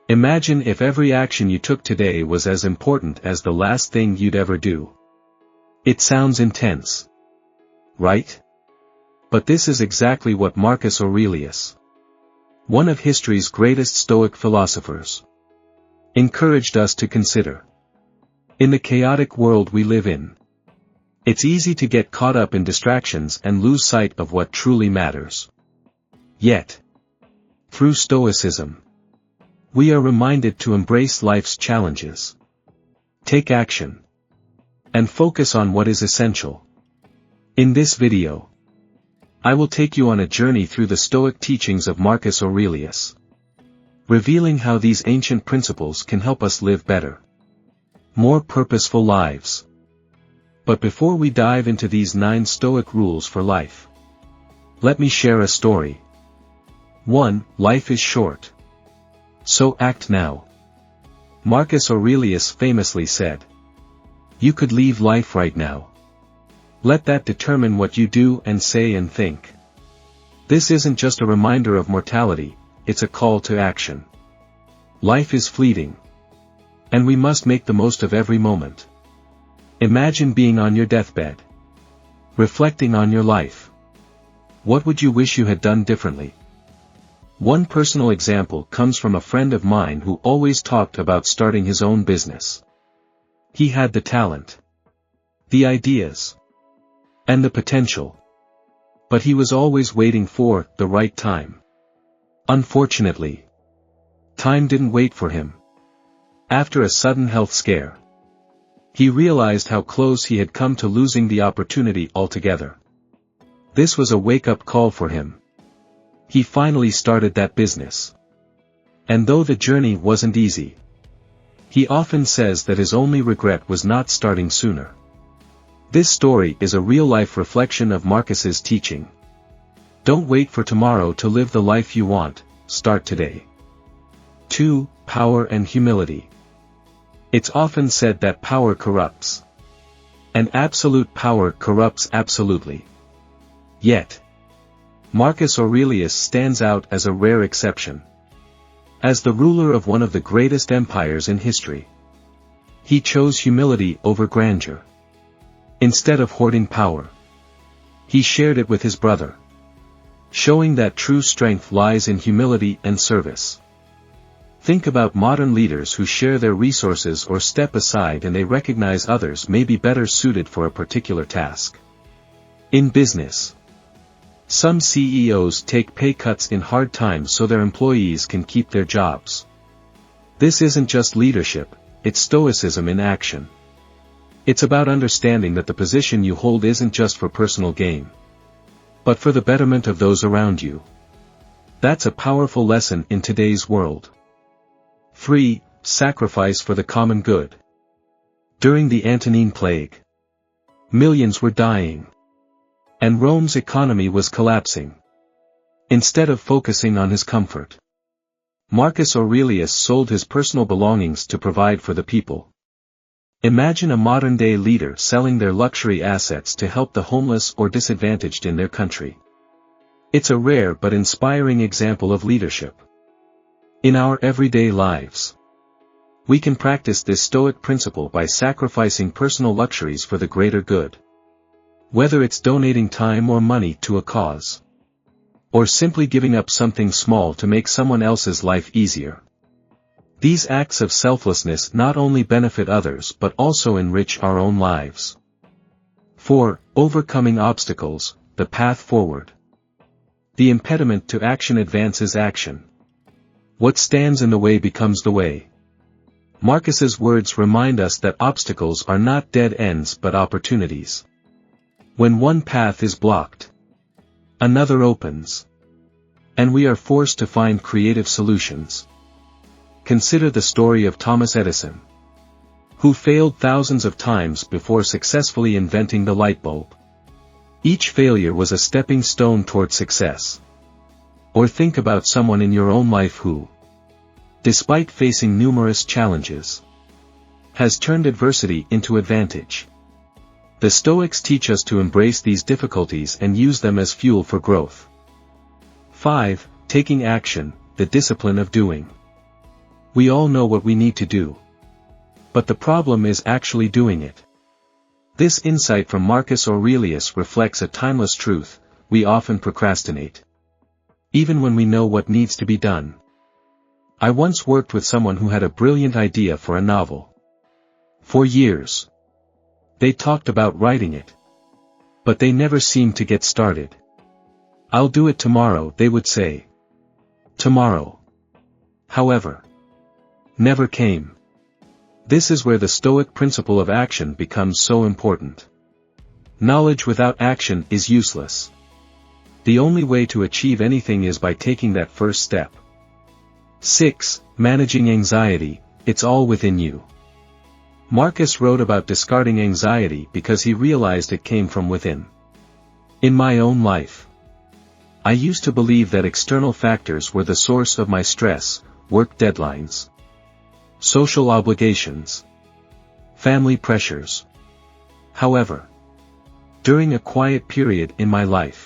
Imagine if every action you took today was as important as the last thing you'd ever do. It sounds intense, right? But this is exactly what Marcus Aurelius, one of history's greatest Stoic philosophers, encouraged us to consider. In the chaotic world we live in, it's easy to get caught up in distractions and lose sight of what truly matters. Yet, through Stoicism, we are reminded to embrace life's challenges, take action, and focus on what is essential. In this video, I will take you on a journey through the Stoic teachings of Marcus Aurelius, revealing how these ancient principles can help us live better, more purposeful lives. But before we dive into these 9 Stoic rules for life, let me share a story. 1. Life is short, so act now. Marcus Aurelius famously said, "You could leave life right now. Let that determine what you do and say and think." This isn't just a reminder of mortality, it's a call to action. Life is fleeting, and we must make the most of every moment. Imagine being on your deathbed, reflecting on your life. What would you wish you had done differently? One personal example comes from a friend of mine who always talked about starting his own business. He had the talent, the ideas, and the potential. But he was always waiting for the right time. Unfortunately, time didn't wait for him. After a sudden health scare, he realized how close he had come to losing the opportunity altogether. This was a wake-up call for him. He finally started that business. And though the journey wasn't easy, he often says that his only regret was not starting sooner. This story is a real-life reflection of Marcus's teaching. Don't wait for tomorrow to live the life you want, start today. 2. Power and humility. It's often said that power corrupts, and absolute power corrupts absolutely. Yet, Marcus Aurelius stands out as a rare exception. As the ruler of one of the greatest empires in history, he chose humility over grandeur. Instead of hoarding power, he shared it with his brother, showing that true strength lies in humility and service. Think about modern leaders who share their resources or step aside and they recognize others may be better suited for a particular task. In business, some CEOs take pay cuts in hard times so their employees can keep their jobs. This isn't just leadership, it's Stoicism in action. It's about understanding that the position you hold isn't just for personal gain, but for the betterment of those around you. That's a powerful lesson in today's world. 3. Sacrifice for the common good. During the Antonine Plague, millions were dying, and Rome's economy was collapsing. Instead of focusing on his comfort, Marcus Aurelius sold his personal belongings to provide for the people. Imagine a modern-day leader selling their luxury assets to help the homeless or disadvantaged in their country. It's a rare but inspiring example of leadership. In our everyday lives, we can practice this Stoic principle by sacrificing personal luxuries for the greater good. Whether it's donating time or money to a cause, or simply giving up something small to make someone else's life easier. These acts of selflessness not only benefit others but also enrich our own lives. 4. Overcoming obstacles, the path forward. The impediment to action advances action. What stands in the way becomes the way. Marcus's words remind us that obstacles are not dead ends but opportunities. When one path is blocked, another opens, and we are forced to find creative solutions. Consider the story of Thomas Edison, who failed thousands of times before successfully inventing the light bulb. Each failure was a stepping stone toward success. Or think about someone in your own life who, despite facing numerous challenges, has turned adversity into advantage. The Stoics teach us to embrace these difficulties and use them as fuel for growth. 5. Taking action, the discipline of doing. We all know what we need to do. But the problem is actually doing it. This insight from Marcus Aurelius reflects a timeless truth: we often procrastinate, even when we know what needs to be done. I once worked with someone who had a brilliant idea for a novel. For years, they talked about writing it, but they never seemed to get started. "I'll do it tomorrow," they would say. Tomorrow, however, never came. This is where the Stoic principle of action becomes so important. Knowledge without action is useless. The only way to achieve anything is by taking that first step. 6. Managing anxiety. It's all within you. Marcus wrote about discarding anxiety because he realized it came from within. In my own life, I used to believe that external factors were the source of my stress: work deadlines, social obligations, family pressures. However, during a quiet period in my life,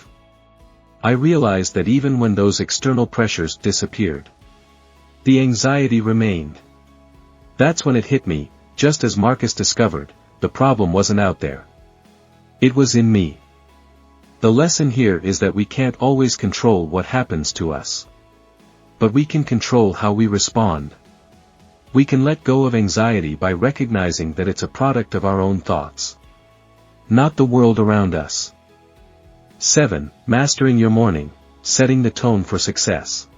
I realized that even when those external pressures disappeared, the anxiety remained. That's when it hit me: just as Marcus discovered, the problem wasn't out there. It was in me. The lesson here is that we can't always control what happens to us, but we can control how we respond. We can let go of anxiety by recognizing that it's a product of our own thoughts, not the world around us. 7. Mastering your morning, setting the tone for success.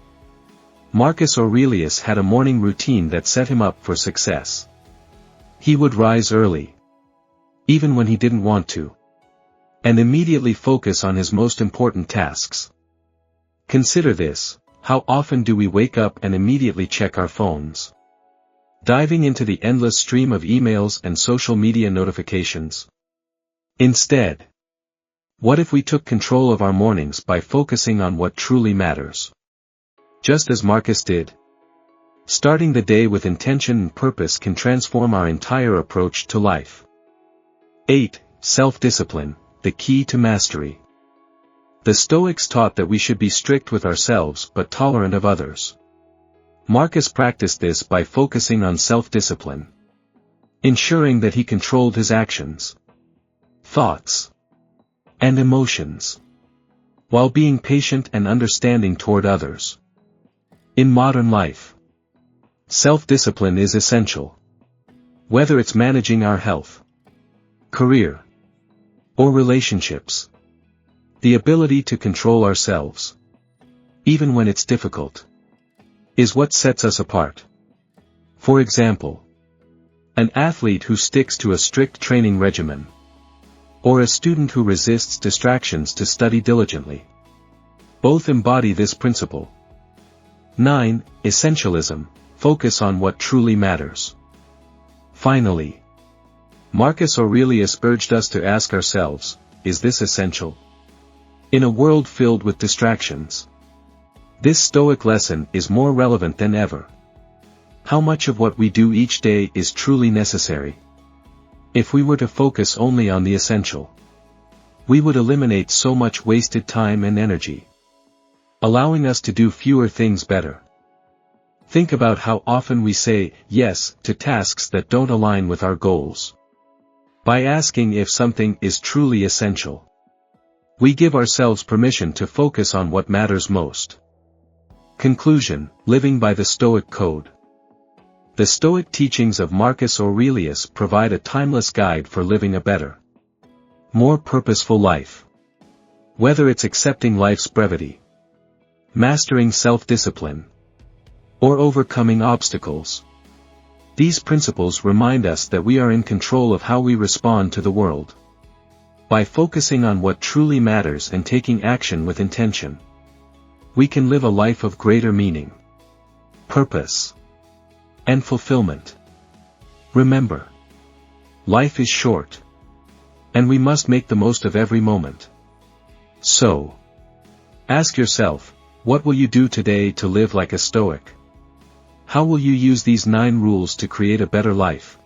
Marcus Aurelius had a morning routine that set him up for success. He would rise early, even when he didn't want to, and immediately focus on his most important tasks. Consider this: how often do we wake up and immediately check our phones, diving into the endless stream of emails and social media notifications? Instead, what if we took control of our mornings by focusing on what truly matters? Just as Marcus did. Starting the day with intention and purpose can transform our entire approach to life. 8. Self-discipline, the key to mastery. The Stoics taught that we should be strict with ourselves but tolerant of others. Marcus practiced this by focusing on self-discipline, ensuring that he controlled his actions, thoughts, and emotions, while being patient and understanding toward others. In modern life, self-discipline is essential. Whether it's managing our health, career, or relationships, the ability to control ourselves, even when it's difficult, is what sets us apart. For example, an athlete who sticks to a strict training regimen, or a student who resists distractions to study diligently, both embody this principle. 9. Essentialism, focus on what truly matters. Finally, Marcus Aurelius urged us to ask ourselves, is this essential? In a world filled with distractions, this Stoic lesson is more relevant than ever. How much of what we do each day is truly necessary? If we were to focus only on the essential, we would eliminate so much wasted time and energy, allowing us to do fewer things better. Think about how often we say yes to tasks that don't align with our goals. By asking if something is truly essential, we give ourselves permission to focus on what matters most. Conclusion: living by the Stoic Code. The Stoic teachings of Marcus Aurelius provide a timeless guide for living a better, more purposeful life. Whether it's accepting life's brevity, mastering self-discipline, or overcoming obstacles, these principles remind us that we are in control of how we respond to the world. By focusing on what truly matters and taking action with intention, we can live a life of greater meaning, purpose, and fulfillment. Remember, life is short, and we must make the most of every moment. So, ask yourself, what will you do today to live like a Stoic? How will you use these 9 rules to create a better life?